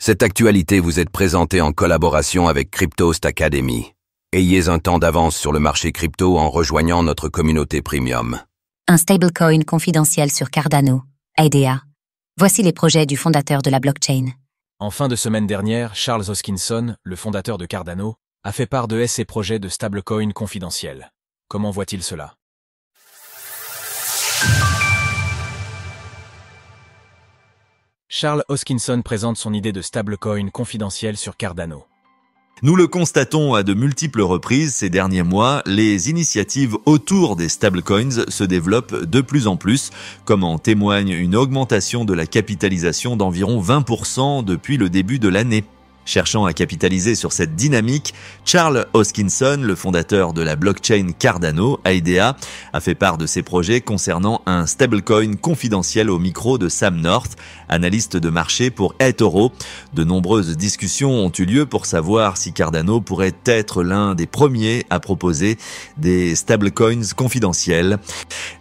Cette actualité vous est présentée en collaboration avec Cryptost Academy. Ayez un temps d'avance sur le marché crypto en rejoignant notre communauté premium. Un stablecoin confidentiel sur Cardano, ADA. Voici les projets du fondateur de la blockchain. En fin de semaine dernière, Charles Hoskinson, le fondateur de Cardano, a fait part de ses projets de stablecoin confidentiel. Comment voit-il cela? Charles Hoskinson présente son idée de stablecoin confidentiel sur Cardano. Nous le constatons à de multiples reprises ces derniers mois, les initiatives autour des stablecoins se développent de plus en plus, comme en témoigne une augmentation de la capitalisation d'environ 20% depuis le début de l'année. Cherchant à capitaliser sur cette dynamique, Charles Hoskinson, le fondateur de la blockchain Cardano, ADA, a fait part de ses projets concernant un stablecoin confidentiel au micro de Sam North, analyste de marché pour eToro. De nombreuses discussions ont eu lieu pour savoir si Cardano pourrait être l'un des premiers à proposer des stablecoins confidentiels.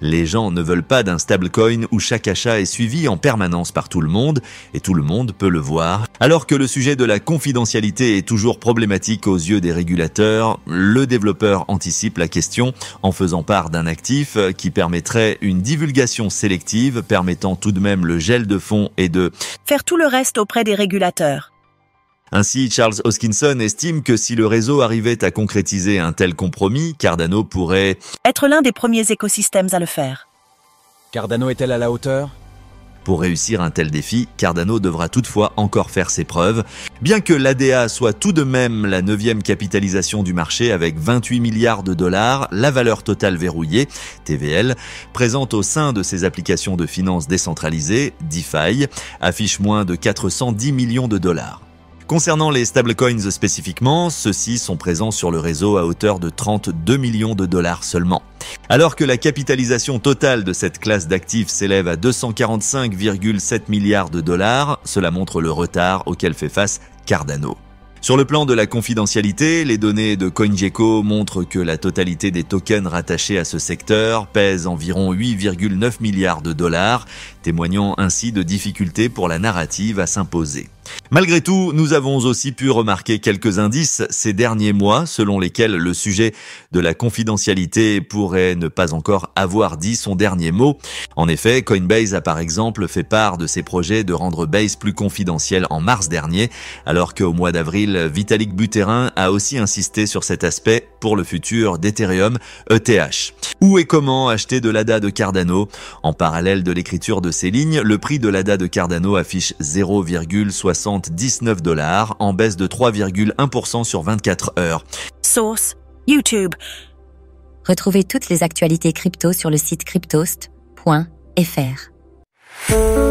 Les gens ne veulent pas d'un stablecoin où chaque achat est suivi en permanence par tout le monde, et tout le monde peut le voir. Alors que le sujet de la confidentialité est toujours problématique aux yeux des régulateurs, le développeur anticipe la question en faisant part d'un actif qui permettrait une divulgation sélective, permettant tout de même le gel de fonds et de faire tout le reste auprès des régulateurs. Ainsi, Charles Hoskinson estime que si le réseau arrivait à concrétiser un tel compromis, Cardano pourrait être l'un des premiers écosystèmes à le faire. Cardano est-elle à la hauteur? Pour réussir un tel défi, Cardano devra toutefois encore faire ses preuves. Bien que l'ADA soit tout de même la 9e capitalisation du marché avec 28 milliards de dollars, la valeur totale verrouillée, TVL, présente au sein de ses applications de finances décentralisées, DeFi, affiche moins de 410 millions de dollars. Concernant les stablecoins spécifiquement, ceux-ci sont présents sur le réseau à hauteur de 32 millions de dollars seulement. Alors que la capitalisation totale de cette classe d'actifs s'élève à 245,7 milliards de dollars, cela montre le retard auquel fait face Cardano. Sur le plan de la confidentialité, les données de CoinGecko montrent que la totalité des tokens rattachés à ce secteur pèse environ 8,9 milliards de dollars, témoignant ainsi de difficultés pour la narrative à s'imposer. Malgré tout, nous avons aussi pu remarquer quelques indices ces derniers mois selon lesquels le sujet de la confidentialité pourrait ne pas encore avoir dit son dernier mot. En effet, Coinbase a par exemple fait part de ses projets de rendre Base plus confidentiel en mars dernier, alors qu'au mois d'avril, Vitalik Buterin a aussi insisté sur cet aspect pour le futur d'Ethereum ETH. Où et comment acheter de l'ADA de Cardano? En parallèle de l'écriture de ces lignes, le prix de l'ADA de Cardano affiche 0,79 $, en baisse de 3,1% sur 24 heures. Source: YouTube. Retrouvez toutes les actualités crypto sur le site cryptost.fr.